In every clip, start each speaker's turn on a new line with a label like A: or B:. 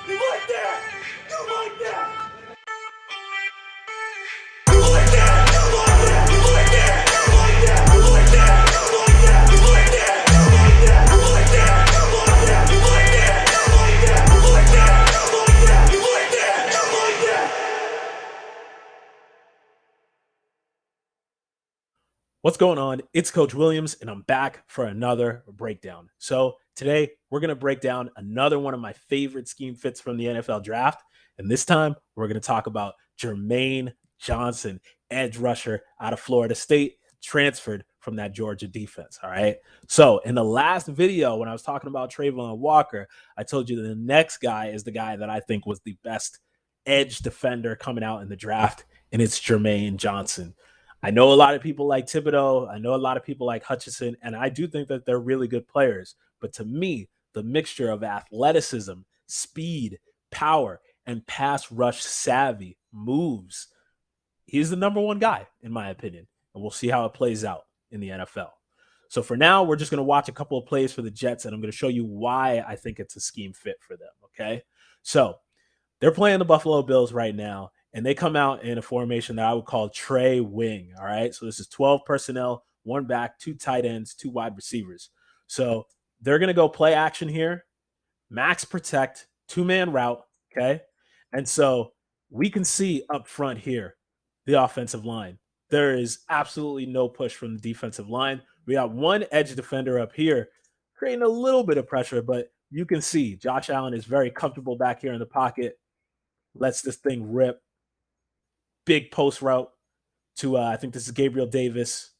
A: You like that? You like that?
B: What's going on? It's Coach Williams, and I'm back for another breakdown. So today we're going to break down another one of my favorite scheme fits from the NFL draft. And this time we're going to talk about Jermaine Johnson, edge rusher out of Florida State, transferred from that Georgia defense. All right. So in the last video, when I was talking about Trayvon Walker, I told you that the next guy is the guy that I think was the best edge defender coming out in the draft, and it's Jermaine Johnson. I know a lot of people like Thibodeaux. I know a lot of people like Hutchinson, and I do think that they're really good players. But to me, the mixture of athleticism, speed, power, and pass rush savvy moves, he's the number one guy, in my opinion. And we'll see how it plays out in the NFL. So for now, we're just going to watch a couple of plays for the Jets, and I'm going to show you why I think it's a scheme fit for them, okay? So they're playing the Buffalo Bills right now, and they come out in a formation that I would call Trey Wing, all right? So this is 12 personnel, one back, two tight ends, two wide receivers. So they're going to go play action here, max protect, two-man route, okay? And so we can see up front here the offensive line. There is absolutely no push from the defensive line. We got one edge defender up here creating a little bit of pressure, but you can see Josh Allen is very comfortable back here in the pocket, lets this thing rip. Big post route to, I think this is Gabriel Davis.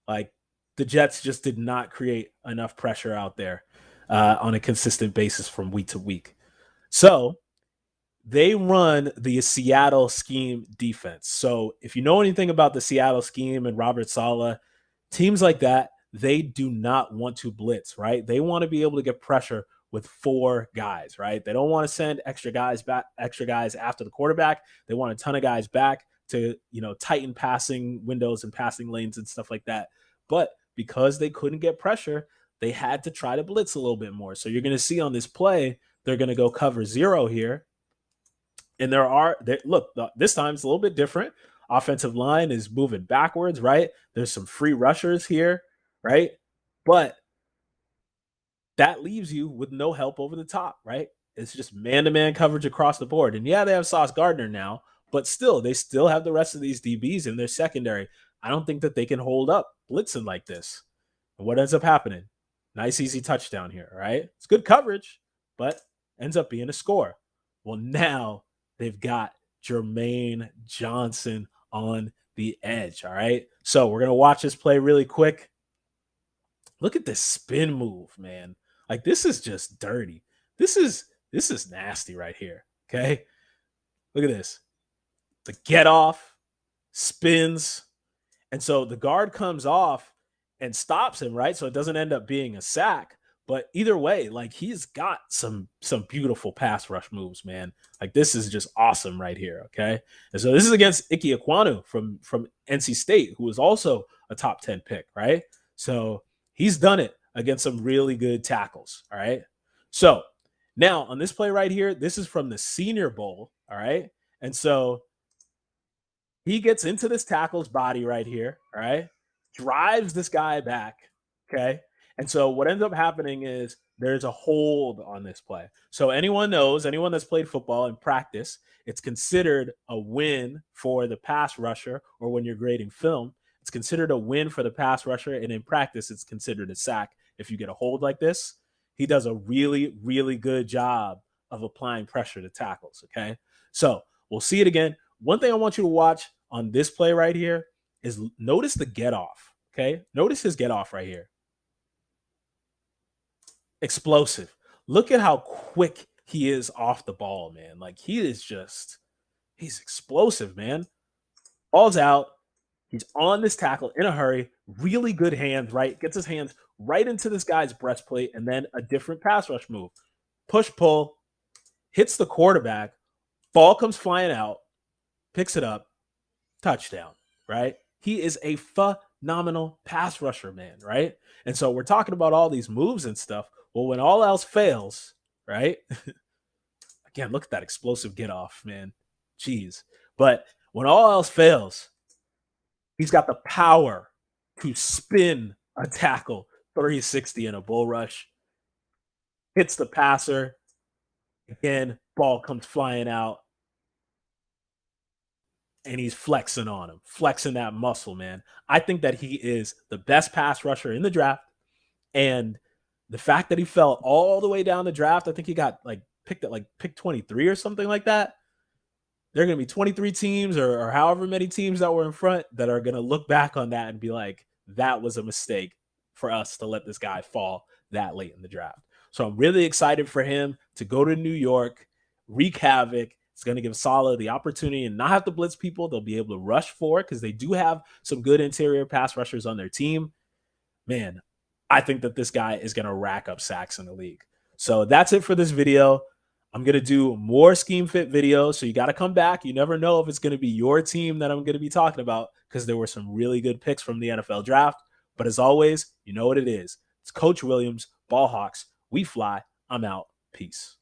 B: Like, the Jets just did not create enough pressure out there on a consistent basis from week to week. So they run the Seattle scheme defense. So if you know anything about the Seattle scheme and Robert Saleh, teams like that, they do not want to blitz, right? They want to be able to get pressure with four guys, right? They don't want to send extra guys after the quarterback. They want a ton of guys back to, tighten passing windows and passing lanes and stuff like that. But because they couldn't get pressure, they had to try to blitz a little bit more. So you're going to see on this play, they're going to go cover zero here. And this time it's a little bit different. Offensive line is moving backwards, right? There's some free rushers here, right? But that leaves you with no help over the top, right? It's just man-to-man coverage across the board. And yeah, they have Sauce Gardner now, but still, they still have the rest of these DBs in their secondary. I don't think that they can hold up blitzing like this. And what ends up happening? Nice, easy touchdown here, right? It's good coverage, but ends up being a score. Well, now they've got Jermaine Johnson on the edge, all right? So we're going to watch this play really quick. Look at this spin move, man. Like, this is just dirty. This is nasty right here, okay? Look at this. The get off, spins, and so the guard comes off and stops him, right? So it doesn't end up being a sack. But either way, like, he's got some beautiful pass rush moves, man. Like, this is just awesome right here, okay? And so this is against Ike Ekwonu from NC State, who was also a top 10 pick, right? So he's done it against some really good tackles, all right? So now on this play right here, this is from the Senior Bowl, all right? And so he gets into this tackle's body right here, all right? Drives this guy back, okay? And so what ends up happening is there's a hold on this play. So anyone that's played football in practice, it's considered a win for the pass rusher, or when you're grading film, it's considered a win for the pass rusher, and in practice, it's considered a sack if you get a hold like this. He does a really, really good job of applying pressure to tackles, okay? So we'll see it again. One thing I want you to watch on this play right here is notice the get off, okay? Notice his get off right here. Explosive. Look at how quick he is off the ball, man. Like, he's explosive, man. Ball's out. He's on this tackle in a hurry. Really good hands, right? Gets his hands right into this guy's breastplate, and then a different pass rush move. Push, pull, hits the quarterback. Ball comes flying out, picks it up, touchdown, right? He is a phenomenal pass rusher, man, right? And so we're talking about all these moves and stuff. Well, when all else fails, right? I Again, look at that explosive get off, man. Jeez. But when all else fails, he's got the power to spin a tackle 360 in a bull rush, hits the passer. Again, ball comes flying out, and he's flexing on him, flexing that muscle, man. I think that he is the best pass rusher in the draft. And the fact that he fell all the way down the draft, I think he got like picked at like pick 23 or something like that. There are going to be 23 teams or however many teams that were in front that are going to look back on that and be like, that was a mistake for us to let this guy fall that late in the draft. So I'm really excited for him to go to New York, wreak havoc. It's going to give Saleh the opportunity and not have to blitz people. They'll be able to rush for it because they do have some good interior pass rushers on their team. Man, I think that this guy is going to rack up sacks in the league. So that's it for this video. I'm going to do more scheme fit videos. So you got to come back. You never know if it's going to be your team that I'm going to be talking about because there were some really good picks from the NFL draft. But as always, you know what it is. It's Coach Williams, Ball Hawks. We fly. I'm out. Peace.